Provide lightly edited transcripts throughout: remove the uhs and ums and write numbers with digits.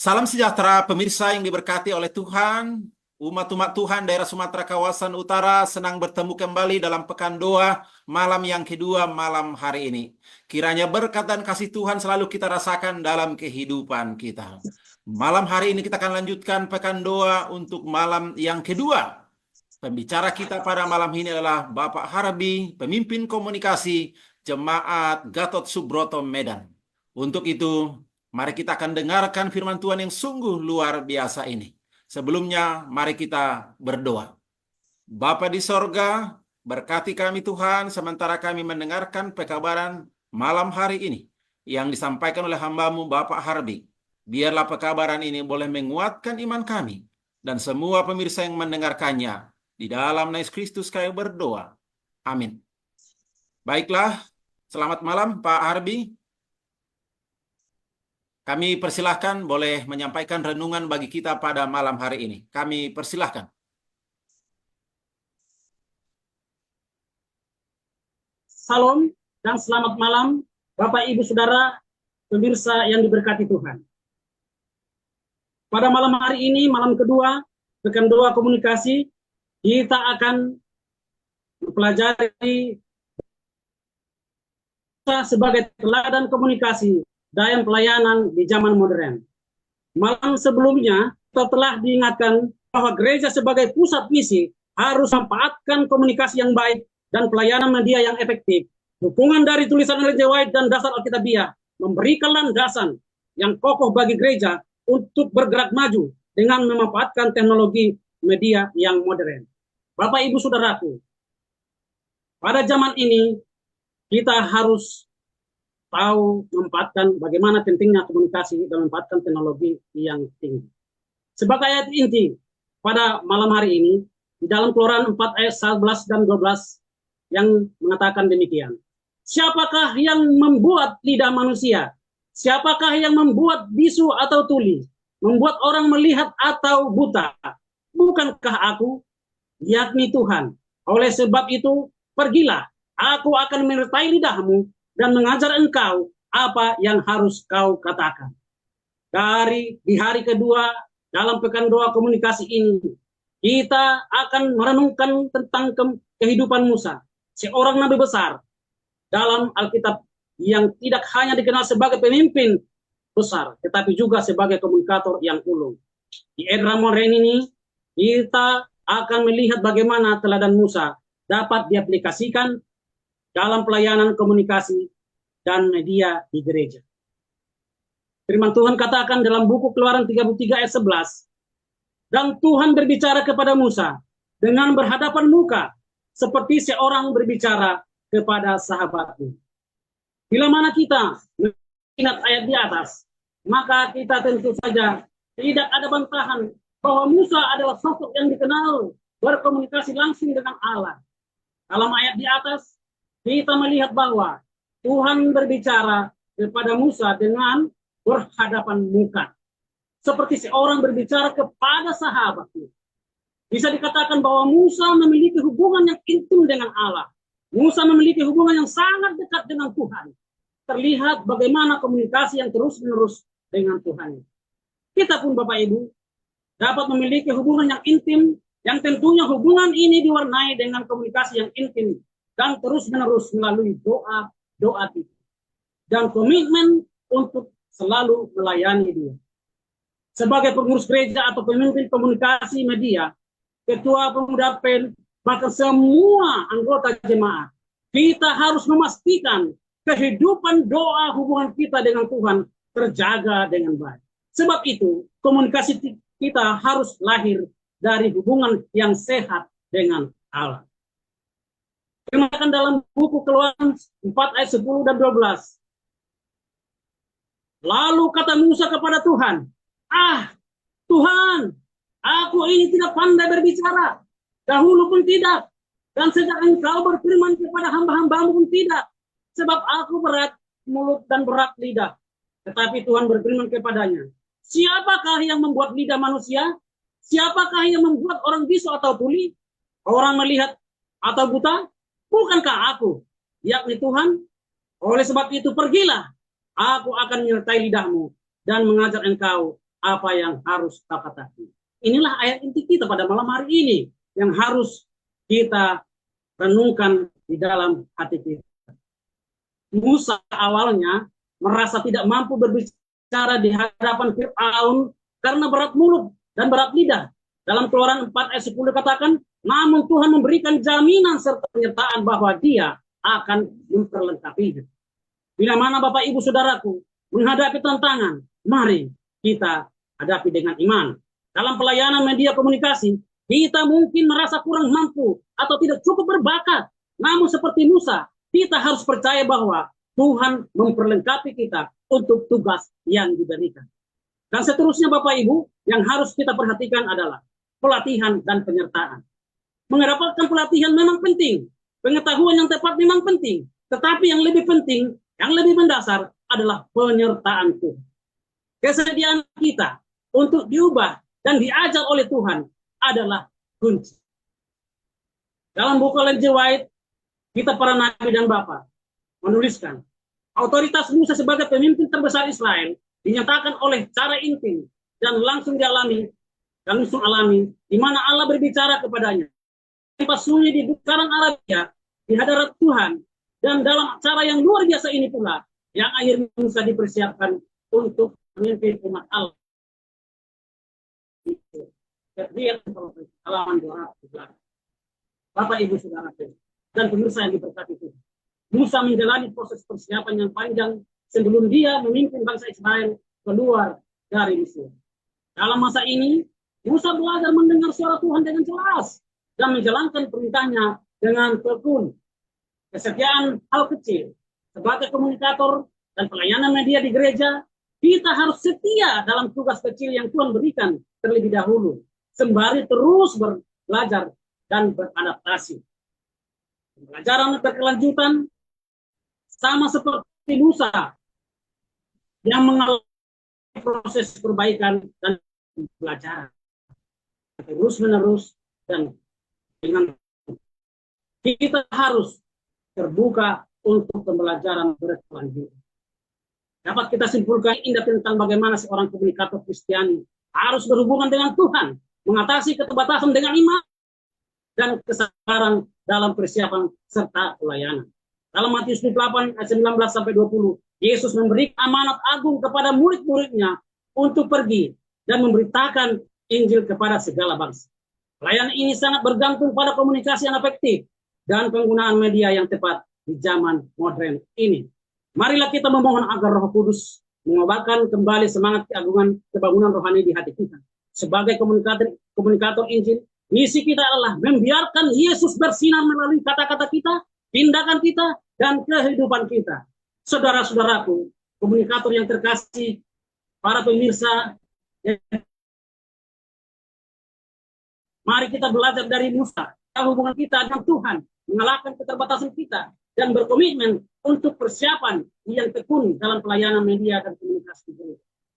Salam sejahtera pemirsa yang diberkati oleh Tuhan. Umat-umat Tuhan daerah Sumatera kawasan utara senang bertemu kembali dalam pekan doa malam yang kedua malam hari ini. Kiranya berkat dan kasih Tuhan selalu kita rasakan dalam kehidupan kita. Malam hari ini kita akan lanjutkan pekan doa untuk malam yang kedua. Pembicara kita pada malam ini adalah Bapak Harbi, pemimpin komunikasi Jemaat Gatot Subroto Medan. Untuk itu, mari kita akan dengarkan firman Tuhan yang sungguh luar biasa ini. Sebelumnya, mari kita berdoa. Bapa di sorga, berkati kami Tuhan, sementara kami mendengarkan pekabaran malam hari ini yang disampaikan oleh hamba-Mu Bapak Harbi. Biarlah pekabaran ini boleh menguatkan iman kami dan semua pemirsa yang mendengarkannya. Di dalam nama Yesus Kristus kami berdoa. Amin. Baiklah, selamat malam Pak Harbi. Kami persilahkan boleh menyampaikan renungan bagi kita pada malam hari ini. Kami persilahkan. Salam dan selamat malam Bapak Ibu Saudara pemirsa yang diberkati Tuhan. Pada malam hari ini, malam kedua, pekan doa komunikasi, kita akan mempelajari sebagai teladan komunikasi dan pelayanan di zaman modern. Malam sebelumnya, kita telah diingatkan bahwa gereja sebagai pusat misi harus memanfaatkan komunikasi yang baik dan pelayanan media yang efektif. Dukungan dari tulisan Ellen G. White dan dasar Alkitabiah memberikan landasan yang kokoh bagi gereja untuk bergerak maju dengan memanfaatkan teknologi media yang modern. Bapak Ibu Saudaraku, pada zaman ini kita harus tahu memanfaatkan bagaimana pentingnya komunikasi dan memanfaatkan teknologi yang tinggi. Sebagai ayat inti pada malam hari ini, di dalam Keluaran 4 ayat 11 dan 12 yang mengatakan demikian. Siapakah yang membuat lidah manusia? Siapakah yang membuat bisu atau tuli? Membuat orang melihat atau buta? Bukankah aku? Yakni Tuhan. Oleh sebab itu, pergilah. Aku akan menyertai lidahmu dan mengajar engkau apa yang harus kau katakan. Di hari kedua dalam pekan doa komunikasi ini, kita akan merenungkan tentang kehidupan Musa, seorang nabi besar dalam Alkitab yang tidak hanya dikenal sebagai pemimpin besar, tetapi juga sebagai komunikator yang ulung. Di era modern ini, kita akan melihat bagaimana teladan Musa dapat diaplikasikan dalam pelayanan komunikasi dan media di gereja. Firman Tuhan katakan dalam buku Keluaran 33 ayat 11, dan Tuhan berbicara kepada Musa dengan berhadapan muka, seperti seorang berbicara kepada sahabatnya. Bila mana kita ingat ayat di atas, maka kita tentu saja tidak ada bantahan bahwa Musa adalah sosok yang dikenal berkomunikasi langsung dengan Allah. Dalam ayat di atas, kita melihat bahwa Tuhan berbicara kepada Musa dengan berhadapan muka. Seperti seorang berbicara kepada sahabatnya. Bisa dikatakan bahwa Musa memiliki hubungan yang intim dengan Allah. Musa memiliki hubungan yang sangat dekat dengan Tuhan. Terlihat bagaimana komunikasi yang terus-menerus dengan Tuhan. Kita pun Bapak Ibu dapat memiliki hubungan yang intim, yang tentunya hubungan ini diwarnai dengan komunikasi yang intim dan terus-menerus melalui doa kita dan komitmen untuk selalu melayani Dia. Sebagai pengurus gereja atau pemimpin komunikasi media, ketua pemuda PEN, bahkan semua anggota jemaat, kita harus memastikan kehidupan doa hubungan kita dengan Tuhan terjaga dengan baik. Sebab itu, komunikasi kita harus lahir dari hubungan yang sehat dengan Allah. Dikatakan dalam buku Keluaran 4 ayat 10 dan 12. Lalu kata Musa kepada Tuhan, Tuhan, aku ini tidak pandai berbicara, dahulu pun tidak, dan sejak engkau berfirman kepada hamba-hambamu pun tidak, sebab aku berat mulut dan berat lidah. Tetapi Tuhan berfirman kepadanya, siapakah yang membuat lidah manusia? Siapakah yang membuat orang bisu atau tuli? Orang melihat atau buta? Bukankah aku, yakni Tuhan? Oleh sebab itu pergilah, aku akan menyertai lidahmu dan mengajar engkau apa yang harus kau katakan. Inilah ayat inti kita pada malam hari ini yang harus kita renungkan di dalam hati kita. Musa awalnya merasa tidak mampu berbicara di hadapan Fir'aun karena berat mulut dan berat lidah. Dalam Keluaran 4 ayat 10 dikatakan, namun Tuhan memberikan jaminan serta penyertaan bahwa Dia akan memperlengkapinya. Bila mana Bapak Ibu Saudaraku menghadapi tantangan, mari kita hadapi dengan iman. Dalam pelayanan media komunikasi, kita mungkin merasa kurang mampu atau tidak cukup berbakat. Namun seperti Musa, kita harus percaya bahwa Tuhan memperlengkapi kita untuk tugas yang diberikan. Dan seterusnya Bapak Ibu, yang harus kita perhatikan adalah pelatihan dan penyertaan. Mendapatkan pelatihan memang penting, pengetahuan yang tepat memang penting, tetapi yang lebih penting, yang lebih mendasar adalah penyertaan Tuhan. Kesediaan kita untuk diubah dan diajar oleh Tuhan adalah kunci. Dalam buku Ellen G. White, kita para nabi dan bapak menuliskan, otoritas Musa sebagai pemimpin terbesar Israel dinyatakan oleh cara intim dan langsung alami, di mana Allah berbicara kepadanya. Pas sunyi di karang Arabia, di hadarat Tuhan, dan dalam cara yang luar biasa ini pula, yang akhirnya Musa dipersiapkan untuk memimpin umat Allah. Lihat halaman 211. Bapak Ibu Saudara dan pemirsa yang diberkati Tuhan. Musa menjalani proses persiapan yang panjang sebelum dia memimpin bangsa Israel keluar dari Mesir. Dalam masa ini, Musa belajar mendengar suara Tuhan dengan jelas dan menjalankan perintahnya dengan tekun. Kesetiaan hal kecil. Sebagai komunikator dan pelayanan media di gereja, kita harus setia dalam tugas kecil yang Tuhan berikan terlebih dahulu, sembari terus belajar dan beradaptasi. Pembelajaran berkelanjutan sama seperti Musa yang mengalami proses perbaikan dan pelajaran terus-menerus, dan dengan kita harus terbuka untuk pembelajaran berkelanjutan. Dapat kita simpulkan indah tentang bagaimana seorang komunikator Kristiani harus berhubungan dengan Tuhan, mengatasi keterbatasan dengan iman dan kesabaran dalam persiapan serta pelayanan. Dalam Matius 28 ayat 19 sampai 20, Yesus memberi amanat agung kepada murid-muridnya untuk pergi dan memberitakan Injil kepada segala bangsa. Pelayanan ini sangat bergantung pada komunikasi yang efektif dan penggunaan media yang tepat di zaman modern ini. Marilah kita memohon agar Roh Kudus mengobarkan kembali semangat kebangunan rohani di hati kita. Sebagai komunikator Injil, misi kita adalah membiarkan Yesus bersinar melalui kata-kata kita, tindakan kita, dan kehidupan kita. Saudara-saudaraku, komunikator yang terkasih, para pemirsa, mari kita belajar dari Musa, hubungan kita dengan Tuhan, mengalahkan keterbatasan kita, dan berkomitmen untuk persiapan yang tekun dalam pelayanan media dan komunikasi.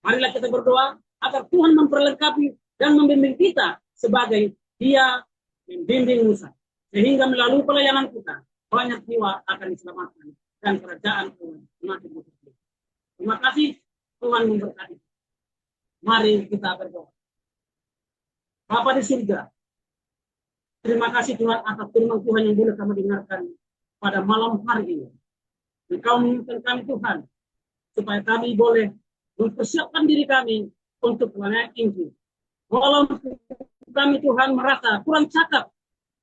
Marilah kita berdoa agar Tuhan memperlengkapi dan membimbing kita sebagai Dia membimbing Musa, sehingga melalui pelayanan kita banyak jiwa akan diselamatkan dan kerajaan Tuhan semakin berkembang. Terima kasih, Tuhan memberkati. Mari kita berdoa. Bapa di surga, terima kasih Tuhan atas firman Tuhan yang boleh kami dengarkan pada malam hari ini. Engkau mengingatkan kami Tuhan, supaya kami boleh mempersiapkan diri kami untuk pelayanan Injil. Walau kami Tuhan merasa kurang cakap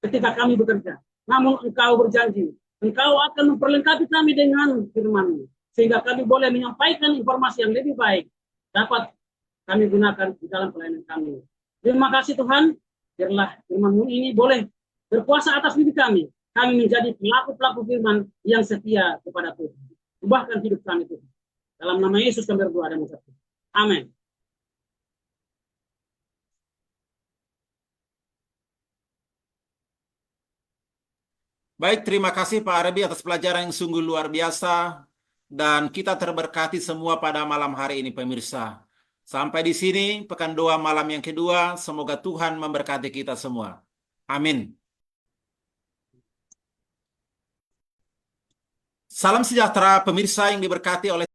ketika kami bekerja, namun Engkau berjanji, Engkau akan memperlengkapi kami dengan firman-Mu, sehingga kami boleh menyampaikan informasi yang lebih baik dapat kami gunakan di dalam pelayanan kami. Terima kasih Tuhan, biarlah firman-Mu ini boleh berkuasa atas diri kami. Kami menjadi pelaku-pelaku firman yang setia kepada Tuhan. Ubahkan hidup kami Tuhan. Dalam nama Yesus kami berdoa dan mengucap. Amin. Baik, terima kasih Pak Arabi atas pelajaran yang sungguh luar biasa. Dan kita terberkati semua pada malam hari ini pemirsa. Sampai di sini pekan doa malam yang kedua. Semoga Tuhan memberkati kita semua. Amin. Salam sejahtera pemirsa yang diberkati oleh